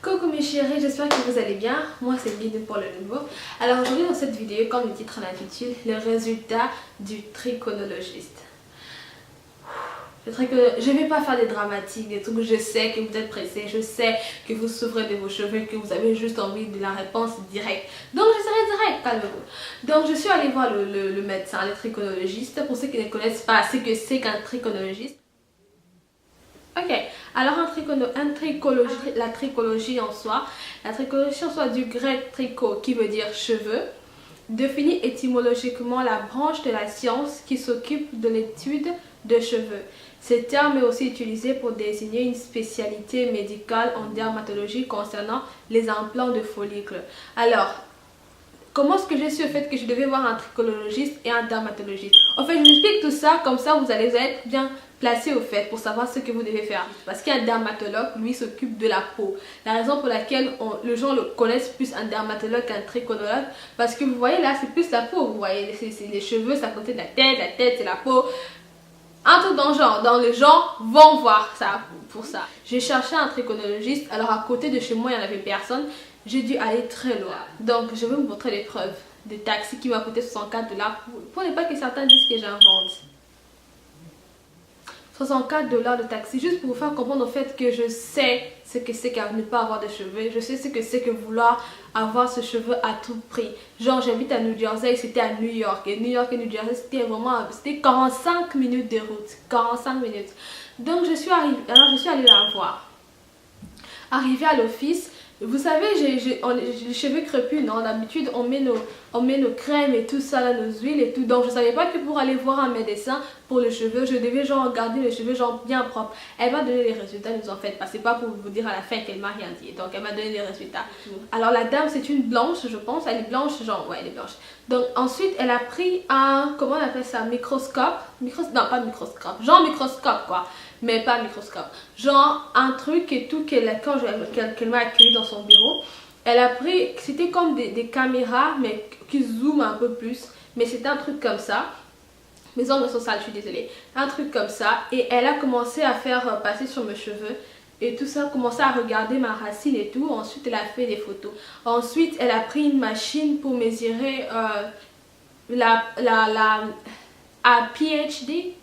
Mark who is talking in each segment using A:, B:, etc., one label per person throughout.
A: Coucou mes chéris, j'espère que vous allez bien. Moi c'est Guide pour le nouveau. Alors aujourd'hui dans cette vidéo, comme le titre l'intitule, le résultat du triconologiste. Je ne vais pas faire des dramatiques, des trucs. Je sais que vous êtes pressés, je sais que vous souffrez de vos cheveux, que vous avez juste envie de la réponse directe. Donc je serai direct, calmez-vous. Donc je suis allée voir le médecin, le triconologiste. Pour ceux qui ne connaissent pas ce que c'est qu'un triconologiste. Ok, alors la tricologie en soi, du grec trico qui veut dire cheveux, définit étymologiquement la branche de la science qui s'occupe de l'étude de cheveux. Ce terme est aussi utilisé pour désigner une spécialité médicale en dermatologie concernant les implants de follicles. Alors, comment est-ce que j'ai su le fait que je devais voir un tricologiste et un dermatologiste? En fait, je vous explique tout ça, comme ça vous allez être bien placé au fait pour savoir ce que vous devez faire. Parce qu'un dermatologue, lui, s'occupe de la peau. La raison pour laquelle les gens le connaissent plus un dermatologue qu'un triconologue, parce que vous voyez là, c'est plus la peau. Vous voyez, c'est les cheveux, c'est à côté de la tête c'est la peau. Un truc dans le genre, les gens vont voir ça pour ça. J'ai cherché un triconologiste, alors à côté de chez moi, il n'y en avait personne. J'ai dû aller très loin. Donc, je vais vous montrer les preuves de taxi qui m'a coûté 64 $ pour ne pas que certains disent que j'invente. 64 $ de taxi, juste pour vous faire comprendre au fait que je sais ce que c'est qu'à ne pas avoir de cheveux. Je sais ce que c'est que vouloir avoir ce cheveu à tout prix. Genre, j'habite à New Jersey, c'était à New York. Et New York et New Jersey, c'était vraiment, c'était 45 minutes de route. 45 minutes. Donc, je suis allée la voir. Arrivée à l'office, vous savez, j'ai les cheveux crépus, non? D'habitude, on met nos crèmes et tout ça, là, nos huiles et tout. Donc, je ne savais pas que pour aller voir un médecin pour les cheveux, je devais genre garder les cheveux genre bien propres. Elle m'a donné les résultats, nous en faites pas. C'est pas pour vous dire à la fin qu'elle m'a rien dit. Donc, elle m'a donné les résultats. Alors, la dame, c'est une blanche, je pense. Elle est blanche, genre, ouais, elle est blanche. Donc, ensuite, elle a pris un, comment on appelle ça? Microscope. Non, pas microscope. Genre microscope, quoi. Mais pas microscope. Genre un truc et tout qu'elle m'a accueilli dans son bureau. Elle a pris, c'était comme des caméras mais qui zooment un peu plus. Mais c'était un truc comme ça. Mes ongles sont sales, je suis désolée. Un truc comme ça. Et elle a commencé à faire passer sur mes cheveux. Et tout ça, commencé à regarder ma racine et tout. Ensuite, elle a fait des photos. Ensuite, elle a pris une machine pour mesurer à PhD.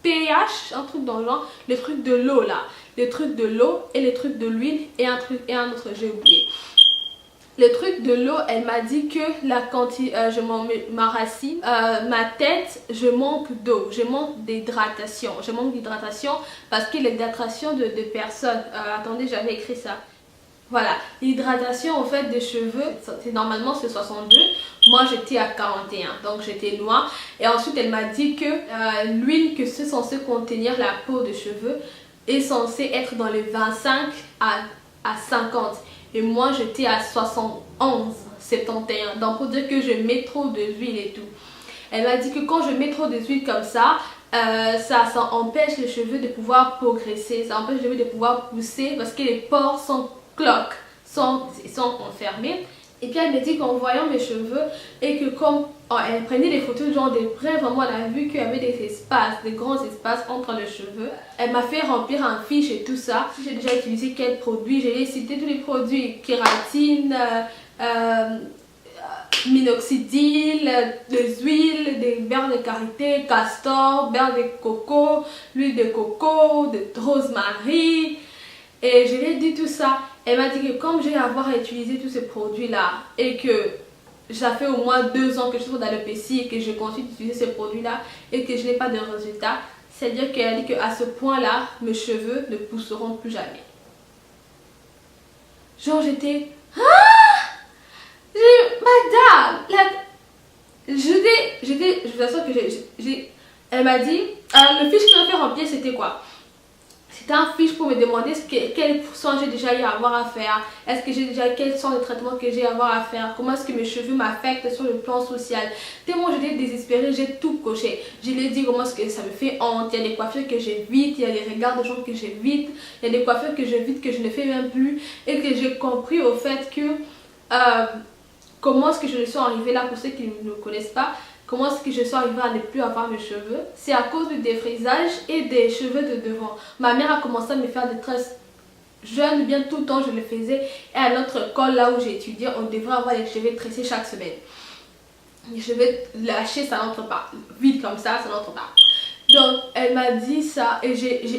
A: pH, un truc dans le genre, les trucs de l'eau là, les trucs de l'eau et les trucs de l'huile et un autre, j'ai oublié. Les trucs de l'eau, elle m'a dit que la quantité, ma racine, ma tête, je manque d'eau, je manque d'hydratation, parce que l'hydratation de personnes, attendez, j'avais écrit ça. Voilà, l'hydratation en fait des cheveux, normalement c'est 62, moi j'étais à 41, donc j'étais noire. Et ensuite elle m'a dit que l'huile que c'est censé contenir la peau de cheveux est censée être dans les 25 à 50. Et moi j'étais à 71, 71, donc pour dire que je mets trop d'huile et tout. Elle m'a dit que quand je mets trop d'huile comme ça empêche les cheveux de pouvoir progresser, ça empêche les cheveux de pouvoir pousser parce que les pores sont sont enfermés. Et puis elle me dit qu'en voyant mes cheveux et que comme elle prenait des photos genre de près, vraiment elle a vu qu'il y avait des espaces, des grands espaces entre les cheveux. Elle m'a fait remplir un fiche et tout ça. J'ai déjà utilisé quels produits, j'ai cité tous les produits, kératine, minoxidil, des huiles, des beurres de karité, castor, beurre de coco, l'huile de coco, de rosemary. Et je lui ai dit tout ça. Elle m'a dit que comme j'ai avoir à utiliser tous ces produits là et que ça fait au moins 2 ans que je suis dans le PC et que je continue d'utiliser ces produits là et que je n'ai pas de résultat, c'est-à-dire qu'elle a dit qu'à ce point là mes cheveux ne pousseront plus jamais. Genre j'étais madame je vous assure que elle m'a dit le fiche qu'elle m'a fait remplir c'était quoi? C'était un fiche pour me demander quels soins j'ai déjà eu à avoir à faire, est-ce que j'ai déjà, quels sont les traitements que j'ai à avoir à faire, comment est-ce que mes cheveux m'affectent sur le plan social. Tellement j'étais désespérée, j'ai tout coché. Je lui ai dit comment est-ce que ça me fait honte, il y a des coiffures que j'évite, il y a des regards de gens que j'évite, il y a des coiffures que j'évite que je ne fais même plus et que j'ai compris au fait que comment est-ce que je suis arrivée là pour ceux qui ne me connaissent pas. Comment est-ce que je suis arrivée à ne plus avoir mes cheveux? C'est à cause du défrisage et des cheveux de devant. Ma mère a commencé à me faire des tresses jeune, bien tout le temps je le faisais. Et à notre école, là où j'ai étudié, on devrait avoir les cheveux tressés chaque semaine. Les cheveux lâchés, ça n'entre pas. Vite comme ça n'entre pas. Donc, elle m'a dit ça, et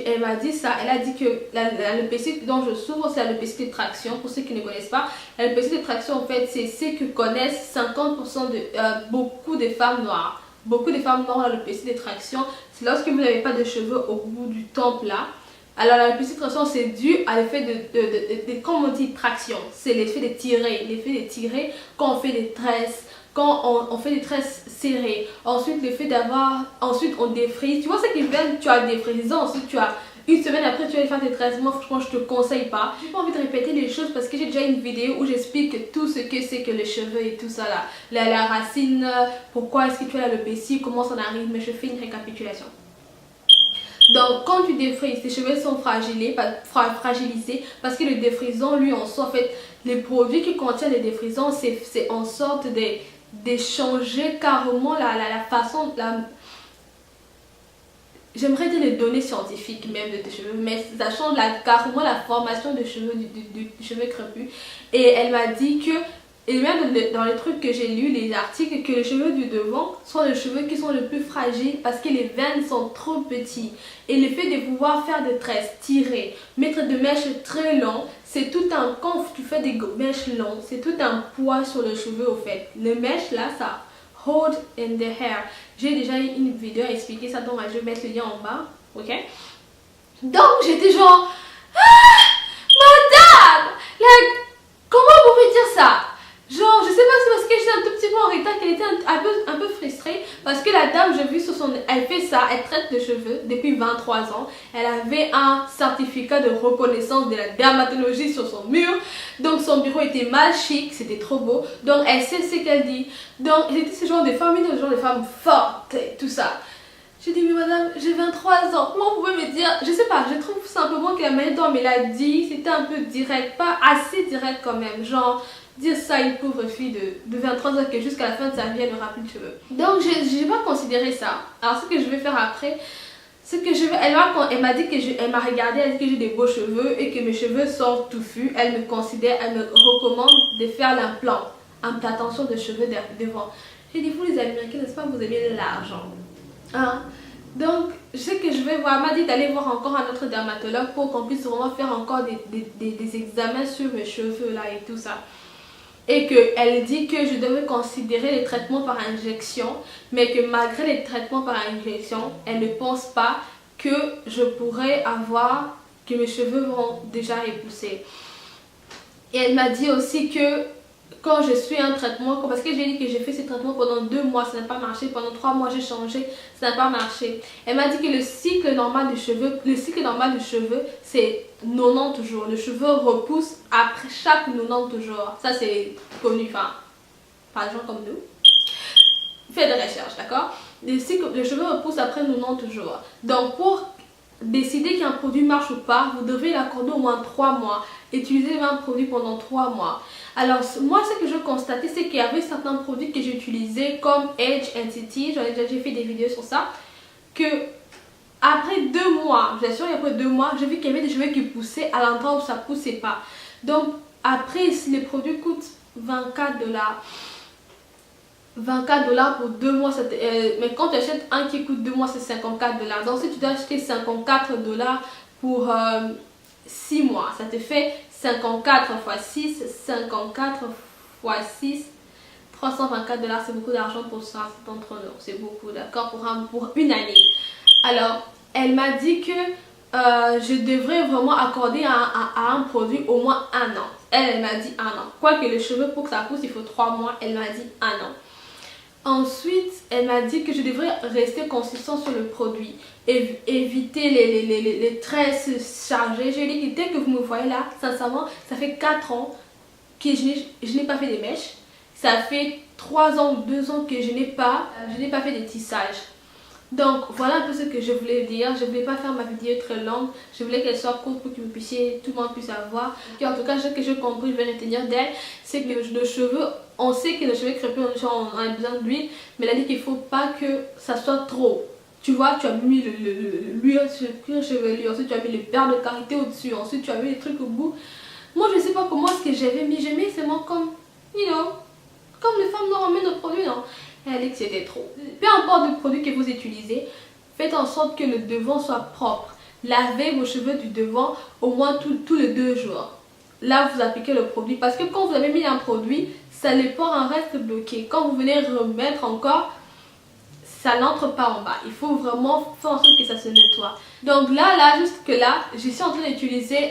A: elle m'a dit ça, elle a dit que l'alopécie dont je souffre, c'est l'alopécie de traction. Pour ceux qui ne connaissent pas, l'alopécie de traction, en fait, c'est ce que connaissent 50% de beaucoup de femmes noires. Beaucoup de femmes noires ont l'alopécie de traction. C'est lorsque vous n'avez pas de cheveux au bout du temple là. Alors, l'alopécie de traction, c'est dû à l'effet de comme on dit, traction. C'est l'effet de tirer quand on fait des tresses. Quand on fait des tresses serrées, ensuite le fait d'avoir, ensuite on défrise, tu vois ce qui vient, tu as défrisé, ensuite tu as une semaine après tu vas faire tes tresses. Moi franchement je te conseille pas, j'ai pas envie de répéter les choses parce que j'ai déjà une vidéo où j'explique tout ce que c'est que les cheveux et tout ça là, la racine, pourquoi est-ce que tu as l'alopécie, comment ça arrive, mais je fais une récapitulation. Donc quand tu défrises, tes cheveux sont fragilisés parce que le défrisant lui en soi, en fait les produits qui contiennent les défrisants c'est en sorte de changer carrément la façon, j'aimerais dire les données scientifiques même de tes cheveux, mais ça change carrément la formation de cheveux, du cheveu crépus. Et elle m'a dit que, et même dans les trucs que j'ai lus, les articles, que les cheveux du devant sont les cheveux qui sont les plus fragiles parce que les veines sont trop petites. Et le fait de pouvoir faire des tresses, tirer, mettre des mèches très longues, c'est tout un, quand tu fais des mèches longues, c'est tout un poids sur le cheveu au fait. Les mèches là, ça hold in the hair. J'ai déjà eu une vidéo à expliquer ça, donc je vais mettre le lien en bas, ok? Donc j'étais genre, madame, comment vous pouvez dire ça? Genre, je sais pas si parce que j'étais un tout petit peu en retard qu'elle était un peu frustrée. Parce que la dame, j'ai vu sur son... Elle fait ça, elle traite les cheveux depuis 23 ans. Elle avait un certificat de reconnaissance de la dermatologie sur son mur. Donc son bureau était mal chic, c'était trop beau. Donc elle sait ce qu'elle dit. Donc j'étais ce genre de femme, ce genre de femme forte et tout ça. J'ai dit, mais madame, j'ai 23 ans. Comment vous pouvez me dire? Je sais pas, je trouve simplement que la manière dont elle l'a dit, c'était un peu direct. Pas assez direct quand même. Genre... dire ça à une pauvre fille de 23 ans que jusqu'à la fin de sa vie elle n'aura plus de cheveux. Donc j'ai pas considéré ça. Alors ce que je vais faire après, c'est que je vais, elle m'a dit que elle m'a regardé, elle dit que j'ai des beaux cheveux et que mes cheveux sont touffus. Elle me considère, elle me recommande de faire l'implant, implantation de cheveux devant. J'ai dit, vous les Américains, n'est-ce pas, vous aimez l'argent, hein? Donc je sais que je vais voir, elle m'a dit d'aller voir encore un autre dermatologue pour qu'on puisse vraiment faire encore des examens sur mes cheveux là et tout ça. Et qu'elle dit que je devais considérer les traitements par injection, mais que malgré les traitements par injection, elle ne pense pas que je pourrais avoir, que mes cheveux vont déjà repousser. Et elle m'a dit aussi que quand je suis un traitement, parce que j'ai dit que j'ai fait ce traitement pendant 2 mois, ça n'a pas marché, pendant 3 mois j'ai changé, ça n'a pas marché. Elle m'a dit que le cycle normal du cheveu, c'est 90 jours. Le cheveu repousse après chaque 90 jours. Ça c'est connu, enfin, par des gens comme nous. Faites des recherches, d'accord? Le cheveu repousse après 90 jours. Donc pour décider qu'un produit marche ou pas, vous devez l'accorder au moins 3 mois. Utiliser le même produit pendant 3 mois. Alors moi ce que je constatais, c'est qu'il y avait certains produits que j'utilisais comme Edge Entity, j'ai fait des vidéos sur ça, que après 2 mois, je vous assure, après 2 mois, j'ai vu qu'il y avait des cheveux qui poussaient à l'endroit où ça poussait pas. Donc après, si les produits coûtent 24 $, pour 2 mois, mais quand tu achètes un qui coûte 2 mois, c'est 54 $. Donc si tu dois acheter 54 $ pour 6 mois, ça te fait 54 x 6, 54 x 6, 324 $, c'est beaucoup d'argent pour ça, d'entre nous, c'est beaucoup, d'accord, pour une année. Alors, elle m'a dit que je devrais vraiment accorder à un produit au moins 1 an. Elle m'a dit 1 an. Quoique les cheveux, pour que ça pousse, il faut 3 mois, elle m'a dit 1 an. Ensuite, elle m'a dit que je devrais rester consistant sur le produit, éviter les tresses chargées. J'ai dit que dès que vous me voyez là, sincèrement, ça fait 4 ans que je n'ai pas fait des mèches. Ça fait 3 ans ou 2 ans que je n'ai pas fait des tissages. Donc voilà un peu ce que je voulais dire. Je ne voulais pas faire ma vidéo très longue. Je voulais qu'elle soit courte pour que tout le monde puisse avoir. Et en tout cas, ce que j'ai compris, je vais retenir d'elle, c'est que le cheveu, on sait que les cheveux crépus, on a besoin d'huile, mais elle a dit qu'il ne faut pas que ça soit trop. tu vois, tu as mis l'huile chevelu, ensuite tu as mis le beurre de karité au-dessus, ensuite tu as mis les trucs au bout. Moi, je sais pas comment est-ce que j'avais mis seulement comme, comme les femmes noires mettent nos produits, non. Elle a dit que c'était trop. Peu importe le produit que vous utilisez, faites en sorte que le devant soit propre. Lavez vos cheveux du devant au moins tous les 2 jours. Là, vous appliquez le produit parce que quand vous avez mis un produit, ça les pores en reste bloqué. Quand vous venez remettre encore, ça n'entre pas en bas. Il faut vraiment faire en sorte que ça se nettoie. Donc là, jusque là, je suis en train d'utiliser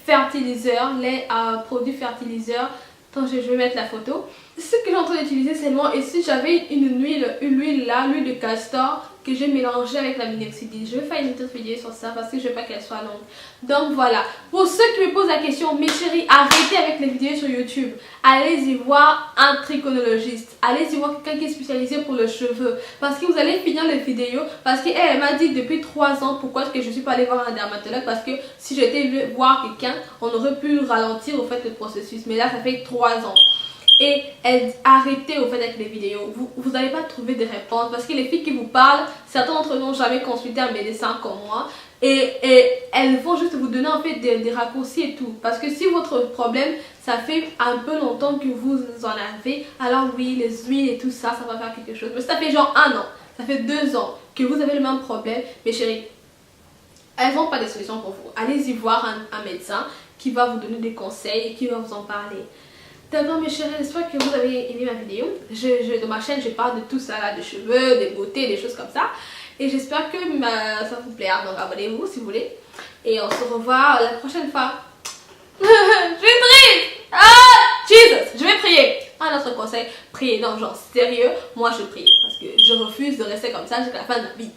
A: fertiliseur, les produits fertiliseurs. Donc je vais mettre la photo. Ce que j'ai en train d'utiliser seulement, ici j'avais une huile là, l'huile de castor que j'ai mélangée avec la minoxidil. Je vais faire une autre vidéo sur ça parce que je veux pas qu'elle soit longue. Donc voilà, pour ceux qui me posent la question, mes chéris, arrêtez avec les vidéos sur YouTube. Allez-y voir un trichologique. Allez-y voir quelqu'un qui est spécialisé pour le cheveu. Parce que vous allez finir les vidéos. Parce qu'elle m'a dit depuis 3 ans pourquoi est-ce que je suis pas allée voir un dermatologue. Parce que si j'étais voir quelqu'un, on aurait pu ralentir au fait le processus. Mais là, ça fait 3 ans. Et elle arrêtez au fait avec les vidéos, vous n'allez pas trouver des réponses parce que les filles qui vous parlent, certains d'entre eux n'ont jamais consulté un médecin comme moi et elles vont juste vous donner en fait des raccourcis et tout. Parce que si votre problème, ça fait un peu longtemps que vous en avez, alors oui, les huiles et tout ça, ça va faire quelque chose. Mais ça fait genre 1 an, ça fait 2 ans que vous avez le même problème, mes chéris, elles n'ont pas de solution pour vous. Allez-y voir un médecin qui va vous donner des conseils et qui va vous en parler. D'accord mes chéris, j'espère que vous avez aimé ma vidéo. Dans ma chaîne, je parle de tout ça là, des cheveux, des beautés, des choses comme ça. Et j'espère que ça vous plaira. Donc abonnez-vous si vous voulez. Et on se revoit la prochaine fois. Je suis triste. Ah, Jesus, je vais prier. Un autre conseil, priez. Non, genre sérieux, moi je prie. Parce que je refuse de rester comme ça jusqu'à la fin de ma vie.